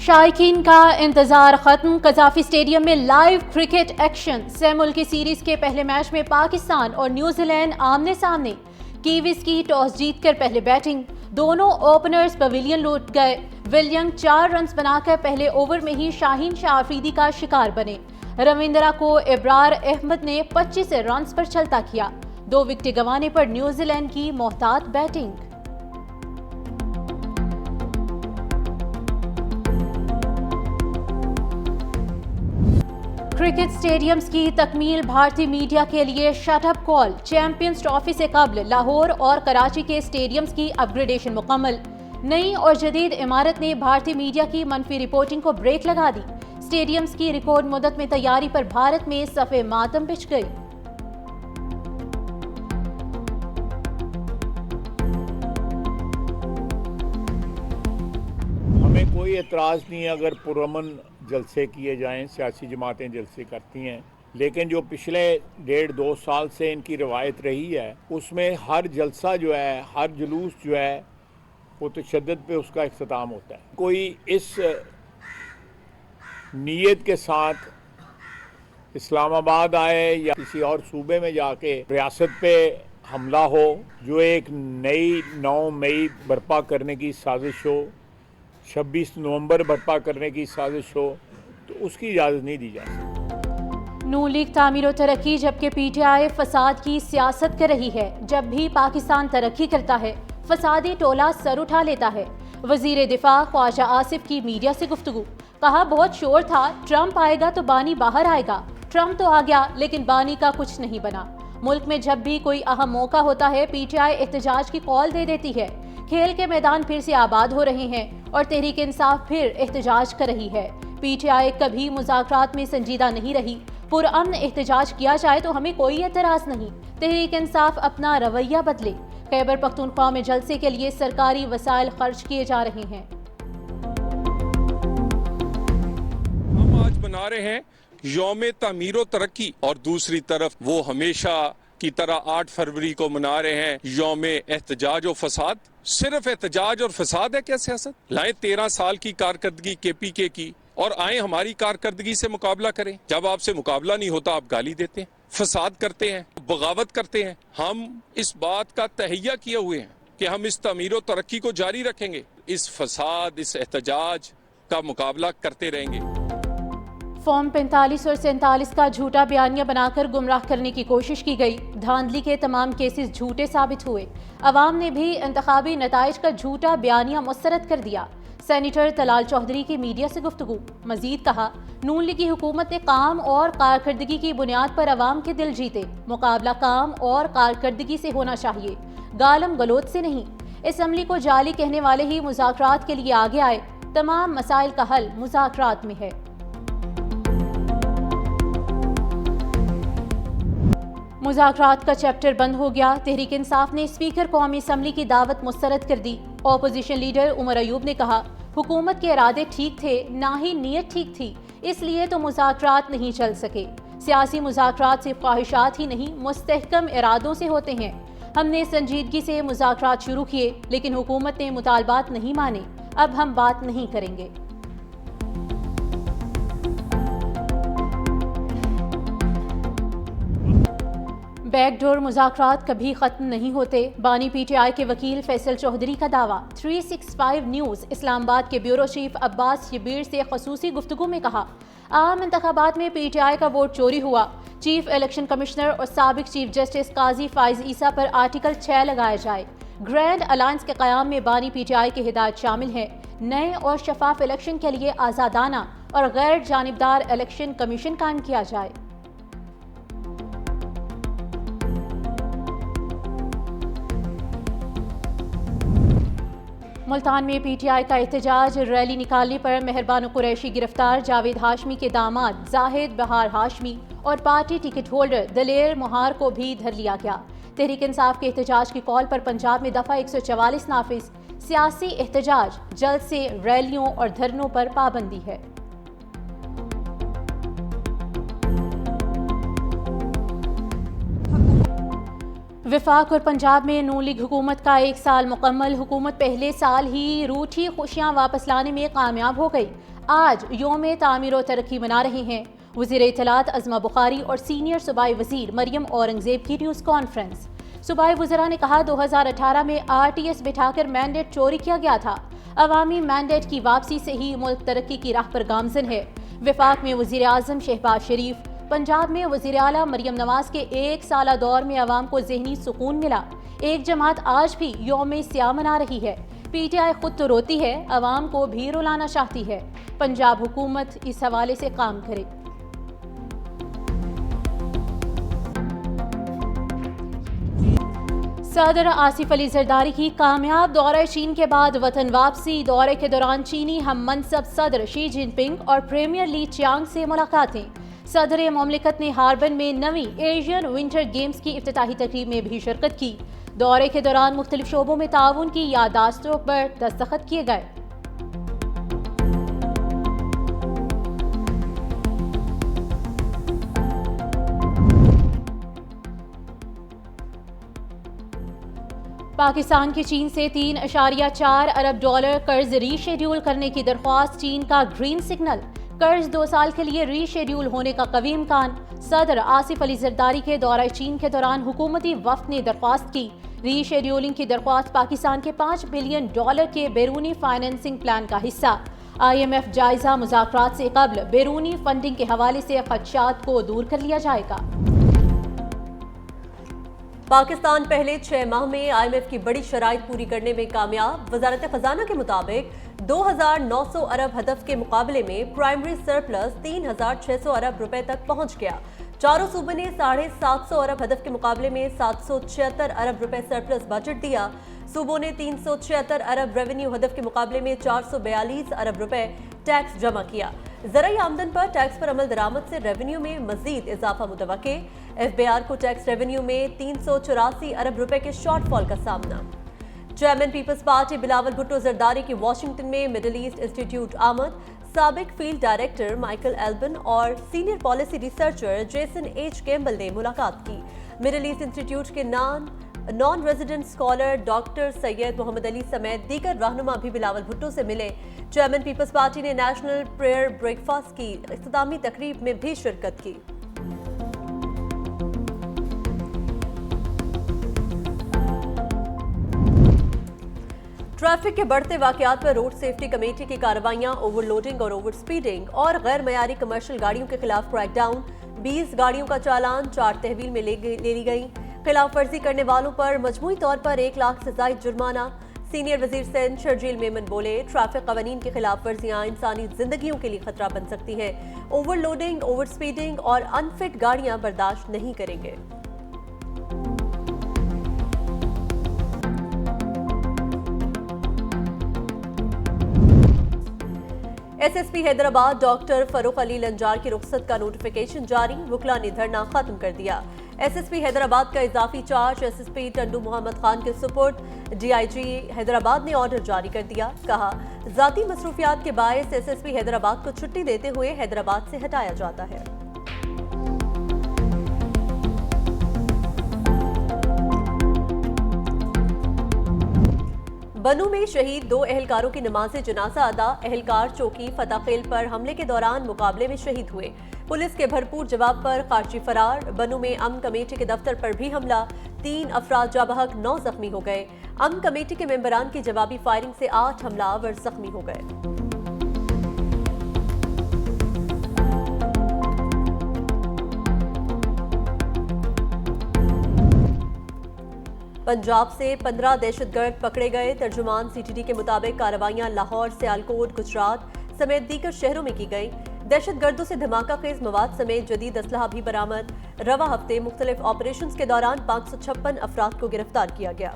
شائقین کا انتظار ختم، قذافی اسٹیڈیم میں لائیو کرکٹ ایکشن۔ سہ ملکی سیریز کے پہلے میچ میں پاکستان اور نیوزی لینڈ آمنے سامنے۔ کیویز کی ٹاس جیت کر پہلے بیٹنگ، دونوں اوپنرز پویلین لوٹ گئے۔ ولینگ 4 رنز بنا کر پہلے اوور میں ہی شاہین شاہ آفریدی کا شکار بنے۔ رویندرا کو ابرار احمد نے 25 رنز پر چھلتا کیا۔ 2 وکٹیں گنوانے پر نیوزی لینڈ کی محتاط بیٹنگ۔ کرکٹ سٹیڈیمز کی تکمیل بھارتی میڈیا کے لیے شٹ اپ کال۔ چیمپئنز ٹرافی سے قبل لاہور اور کراچی کے سٹیڈیمز کی اپ گریڈیشن مکمل۔ نئی اور جدید عمارت نے بھارتی میڈیا کی منفی رپورٹنگ کو بریک لگا دی۔ سٹیڈیمز کی ریکارڈ مدت میں تیاری پر بھارت میں صف ماتم بچھ گئی۔ ہمیں کوئی اعتراض نہیں ہے اگر پرامن جلسے کیے جائیں، سیاسی جماعتیں جلسے کرتی ہیں، لیکن جو پچھلے 1.5-2 سال سے ان کی روایت رہی ہے اس میں ہر جلسہ جو ہے، ہر جلوس جو ہے وہ تشدد پہ اس کا اختتام ہوتا ہے۔ کوئی اس نیت کے ساتھ اسلام آباد آئے یا کسی اور صوبے میں جا کے ریاست پہ حملہ ہو، جو ایک نئی 9 مئی برپا کرنے کی سازش ہو، 26 نومبر برپا کرنے کی سازش ہو، تو اس کی اجازت نہیں دی جا سکتی۔ نون لیگ تعمیر و ترقی جبکہ پی ٹی آئی فساد کی سیاست کر رہی ہے۔ جب بھی پاکستان ترقی کرتا ہے، فسادی ٹولہ سر اٹھا لیتا ہے۔ وزیر دفاع خواجہ آصف کی میڈیا سے گفتگو، کہا بہت شور تھا، ٹرمپ آئے گا تو بانی باہر آئے گا۔ ٹرمپ تو آ گیا لیکن بانی کا کچھ نہیں بنا۔ ملک میں جب بھی کوئی اہم موقع ہوتا ہے پی ٹی آئی احتجاج کی کال دے دیتی ہے۔ کھیل کے میدان پھر سے آباد ہو رہے ہیں اور تحریک انصاف پھر احتجاج کر رہی ہے۔ پی ٹی آئی کبھی مذاکرات میں سنجیدہ نہیں رہی۔ پرامن احتجاج کیا جائے تو ہمیں کوئی اعتراض نہیں۔ تحریک انصاف اپنا رویہ بدلے۔ خیبر پختونخوا میں جلسے کے لیے سرکاری وسائل خرچ کیے جا رہے ہیں۔ ہم آج منا رہے ہیں یوم تعمیر و ترقی، اور دوسری طرف وہ ہمیشہ کی طرح 8 فروری کو منا رہے ہیں یوم احتجاج و فساد۔ صرف احتجاج اور فساد ہے کیا سیاست؟ لائیں 13 سال کی کارکردگی کے پی کے کی اور آئیں ہماری کارکردگی سے مقابلہ کریں۔ جب آپ سے مقابلہ نہیں ہوتا آپ گالی دیتے ہیں، فساد کرتے ہیں، بغاوت کرتے ہیں۔ ہم اس بات کا تہیہ کیے ہوئے ہیں کہ ہم اس تعمیر و ترقی کو جاری رکھیں گے، اس فساد، اس احتجاج کا مقابلہ کرتے رہیں گے۔ فارم 45 اور 47 کا جھوٹا بیانیہ بنا کر گمراہ کرنے کی کوشش کی گئی۔ دھاندلی کے تمام کیسز جھوٹے ثابت ہوئے۔ عوام نے بھی انتخابی نتائج کا جھوٹا بیانیہ مسترد کر دیا۔ سینیٹر طلال چودھری کی میڈیا سے گفتگو، مزید کہا نون لیگی حکومت نے کام اور کارکردگی کی بنیاد پر عوام کے دل جیتے۔ مقابلہ کام اور کارکردگی سے ہونا چاہیے، گالم گلوچ سے نہیں۔ اسمبلی کو جعلی کہنے والے ہی مذاکرات کے لیے آگے آئے۔ تمام مسائل کا حل مذاکرات میں ہے۔ مذاکرات کا چیپٹر بند ہو گیا۔ تحریک انصاف نے اسپیکر قومی اسمبلی کی دعوت مسترد کر دی۔ اپوزیشن لیڈر عمر ایوب نے کہا حکومت کے ارادے ٹھیک تھے، نہ ہی نیت ٹھیک تھی، اس لیے تو مذاکرات نہیں چل سکے۔ سیاسی مذاکرات صرف خواہشات ہی نہیں، مستحکم ارادوں سے ہوتے ہیں۔ ہم نے سنجیدگی سے مذاکرات شروع کیے لیکن حکومت نے مطالبات نہیں مانے۔ اب ہم بات نہیں کریں گے۔ بیک ڈور مذاکرات کبھی ختم نہیں ہوتے۔ بانی پی ٹی آئی کے وکیل فیصل چودھری کا دعویٰ۔ 365 نیوز اسلام آباد کے بیورو چیف عباس شبیر سے خصوصی گفتگو میں کہا عام انتخابات میں پی ٹی آئی کا ووٹ چوری ہوا۔ چیف الیکشن کمشنر اور سابق چیف جسٹس قاضی فائز عیسیٰ پر آرٹیکل 6 لگایا جائے۔ گرینڈ الائنس کے قیام میں بانی پی ٹی آئی کی ہدایت شامل ہے، نئے اور شفاف الیکشن کے لیے آزادانہ اور غیر جانبدار الیکشن کمیشن قائم کیا جائے۔ ملتان میں پی ٹی آئی کا احتجاج، ریلی نکالنے پر مہربان قریشی گرفتار۔ جاوید ہاشمی کے داماد زاہد بہار ہاشمی اور پارٹی ٹکٹ ہولڈر دلیر مہار کو بھی دھر لیا گیا۔ تحریک انصاف کے احتجاج کی کال پر پنجاب میں دفعہ 144 نافذ۔ سیاسی احتجاج، جلسے، ریلیوں اور دھرنوں پر پابندی ہے۔ وفاق اور پنجاب میں نون لیگ حکومت کا 1 سال مکمل۔ حکومت پہلے سال ہی روٹھی خوشیاں واپس لانے میں کامیاب ہو گئی۔ آج یوم تعمیر و ترقی منا رہے ہیں۔ وزیر اطلاعات عظمہ بخاری اور سینئر صوبائی وزیر مریم اورنگزیب کی نیوز کانفرنس۔ صوبائی وزراء نے کہا 2018 میں RTS بٹھا کر مینڈیٹ چوری کیا گیا تھا۔ عوامی مینڈیٹ کی واپسی سے ہی ملک ترقی کی راہ پر گامزن ہے۔ وفاق میں وزیر اعظم شہباز شریف، پنجاب میں وزیر اعلیٰ مریم نواز کے 1 سالہ دور میں عوام کو ذہنی سکون ملا۔ ایک جماعت آج بھی یوم سیاہ منا رہی ہے۔ PTI خود تو روتی ہے، عوام کو بھی رلانا چاہتی ہے۔ پنجاب حکومت اس حوالے سے کام کرے۔ صدر آصف علی زرداری کی کامیاب دورہ چین کے بعد وطن واپسی۔ دورے کے دوران چینی ہم منصب صدر شی جن پنگ اور پریمیئر لی چیانگ سے ملاقاتیں۔ صدر مملکت نے ہاربن میں نویں ایشین ونٹر گیمز کی افتتاحی تقریب میں بھی شرکت کی۔ دورے کے دوران مختلف شعبوں میں تعاون کی یادداشتوں پر دستخط کیے گئے۔ پاکستان کی چین سے $3.4 ارب قرض ری شیڈیول کرنے کی درخواست، چین کا گرین سگنل۔ قرض 2 سال کے لیے ری شیڈیول ہونے کا قوی امکان۔ صدر آصف علی زرداری کے دورہ چین کے دوران حکومتی وفد نے درخواست کی۔ ری شیڈیولنگ کی درخواست پاکستان کے $5 بلین کے بیرونی فائنینسنگ پلان کا حصہ۔ IMF جائزہ مذاکرات سے قبل بیرونی فنڈنگ کے حوالے سے خدشات کو دور کر لیا جائے گا۔ پاکستان پہلے 6 ماہ میں IMF کی بڑی شرائط پوری کرنے میں کامیاب۔ وزارت خزانہ کے مطابق 2,900 ارب ہدف کے مقابلے میں پرائمری سرپلس 3,600 ارب روپے تک پہنچ گیا۔ چاروں صوبے نے 750 ارب ہدف کے مقابلے میں 776 ارب روپے سرپلس بجٹ دیا۔ صوبوں نے 376 ارب ریونیو ہدف کے مقابلے میں 442 ارب روپے ٹیکس جمع کیا۔ زرعی آمدن پر ٹیکس پر عمل درآمد سے ریونیو میں مزید اضافہ متوقع۔ FBR کو ٹیکس ریونیو میں 384 ارب روپے کے شارٹ فال کا سامنا۔ چیئرمین پیپلز پارٹی بلاول بھٹو زرداری کی واشنگٹن میں مڈل ایسٹ انسٹیٹیوٹ آمد۔ سابق فیلڈ ڈائریکٹر مائیکل ایلبن اور senior policy researcher Jason H Campbell نے ملاقات کی۔ مڈل ایسٹ انسٹیٹیوٹ کے non resident scholar doctor Syed Muhammad Ali سمیت دیگر رہنما بھی بلاول بھٹو سے ملے۔ چیئرمین پیپلز پارٹی نے نیشنل پریئر بریک فاسٹ کی اختتامی تقریب میں بھی شرکت کی۔ ٹریفک کے بڑھتے واقعات پر روڈ سیفٹی کمیٹی کی کارروائیاں، اوور لوڈنگ اور اوور سپیڈنگ اور غیر معیاری کمرشل گاڑیوں کے خلاف کریک ڈاؤن۔ 20 گاڑیوں کا چالان 4 تحویل میں لے لی گئی۔ خلاف ورزی کرنے والوں پر مجموعی طور پر 1 لاکھ سے زائد جرمانہ۔ سینئر وزیر سندھ شرجیل میمن بولے، ٹریفک قوانین کی خلاف ورزیاں انسانی زندگیوں کے لیے خطرہ بن سکتی ہیں۔ اوور لوڈنگ، اوور سپیڈنگ اور انفٹ گاڑیاں برداشت نہیں کریں گے۔ SSP حیدرآباد ڈاکٹر فروخ علی لنجار کی رخصت کا نوٹیفیکیشن جاری، وکلاء نے دھرنا ختم کر دیا۔ SSP حیدرآباد کا اضافی چارج SSP ٹنڈو محمد خان کے سپرد، DIG حیدرآباد نے آرڈر جاری کر دیا۔ کہا ذاتی مصروفیات کے باعث SSP حیدرآباد کو چھٹی دیتے ہوئے حیدرآباد سے ہٹایا جاتا ہے۔ بنو میں شہید 2 اہلکاروں کی نماز جنازہ ادا۔ اہلکار چوکی فتح خیل پر حملے کے دوران مقابلے میں شہید ہوئے۔ پولیس کے بھرپور جواب پر خارجی فرار۔ بنو میں امن کمیٹی کے دفتر پر بھی حملہ، 3 افراد جاں بحق 9 زخمی ہو گئے۔ امن کمیٹی کے ممبران کی جوابی فائرنگ سے 8 حملہ آور زخمی ہو گئے۔ پنجاب سے 15 دہشت گرد پکڑے گئے۔ ترجمان CTD کے مطابق کارروائیاں لاہور، سیالکوٹ، گجرات سمیت دیگر شہروں میں کی گئیں۔ دہشت گردوں سے دھماکہ خیز مواد سمیت جدید اسلحہ بھی برآمد۔ رواں ہفتے مختلف آپریشنز کے دوران 556 افراد کو گرفتار کیا گیا۔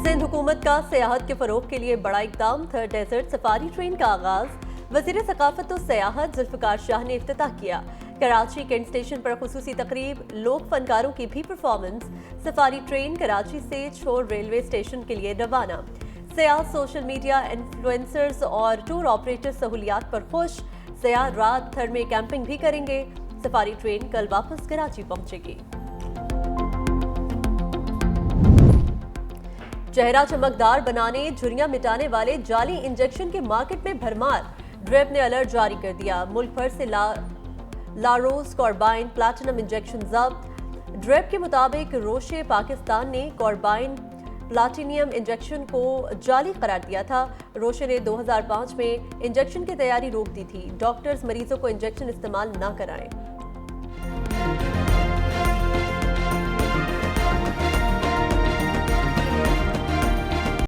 سندھ حکومت کا سیاحت کے فروغ کے لیے بڑا اقدام، تھرڈ ڈیزرٹ سفاری ٹرین کا آغاز۔ وزیر ثقافت و سیاحت ذوالفقار شاہ نے افتتاح کیا۔ کراچی کینٹ اسٹیشن پر خصوصی تقریب، لوک فنکاروں کی بھی پرفارمنس۔ سفاری ٹرین کراچی سے چھوڑ ریلوے اسٹیشن کے لیے روانہ۔ سیاح، سوشل میڈیا انفلوئنسرز اور ٹور آپریٹر سہولیات پر خوش۔ سیاح رات بھر میں کیمپنگ بھی کریں گے۔ سفاری ٹرین کل واپس کراچی پہنچے گی۔ چہرہ چمکدار بنانے جھریاں مٹانے والے جعلی انجیکشن کے مارکیٹ میں بھرمار، ڈریپ نے الرٹ جاری کر دیا۔ ملک بھر سے لاروس کاربائن پلاٹینم انجیکشن ضبط۔ ڈریپ کے مطابق روشے پاکستان نے کاربائن پلاٹینیم انجیکشن کو جعلی قرار دیا تھا۔ روشے نے 2005 میں انجیکشن کی تیاری روک دی تھی۔ ڈاکٹرز مریضوں کو انجیکشن استعمال نہ کرائیں۔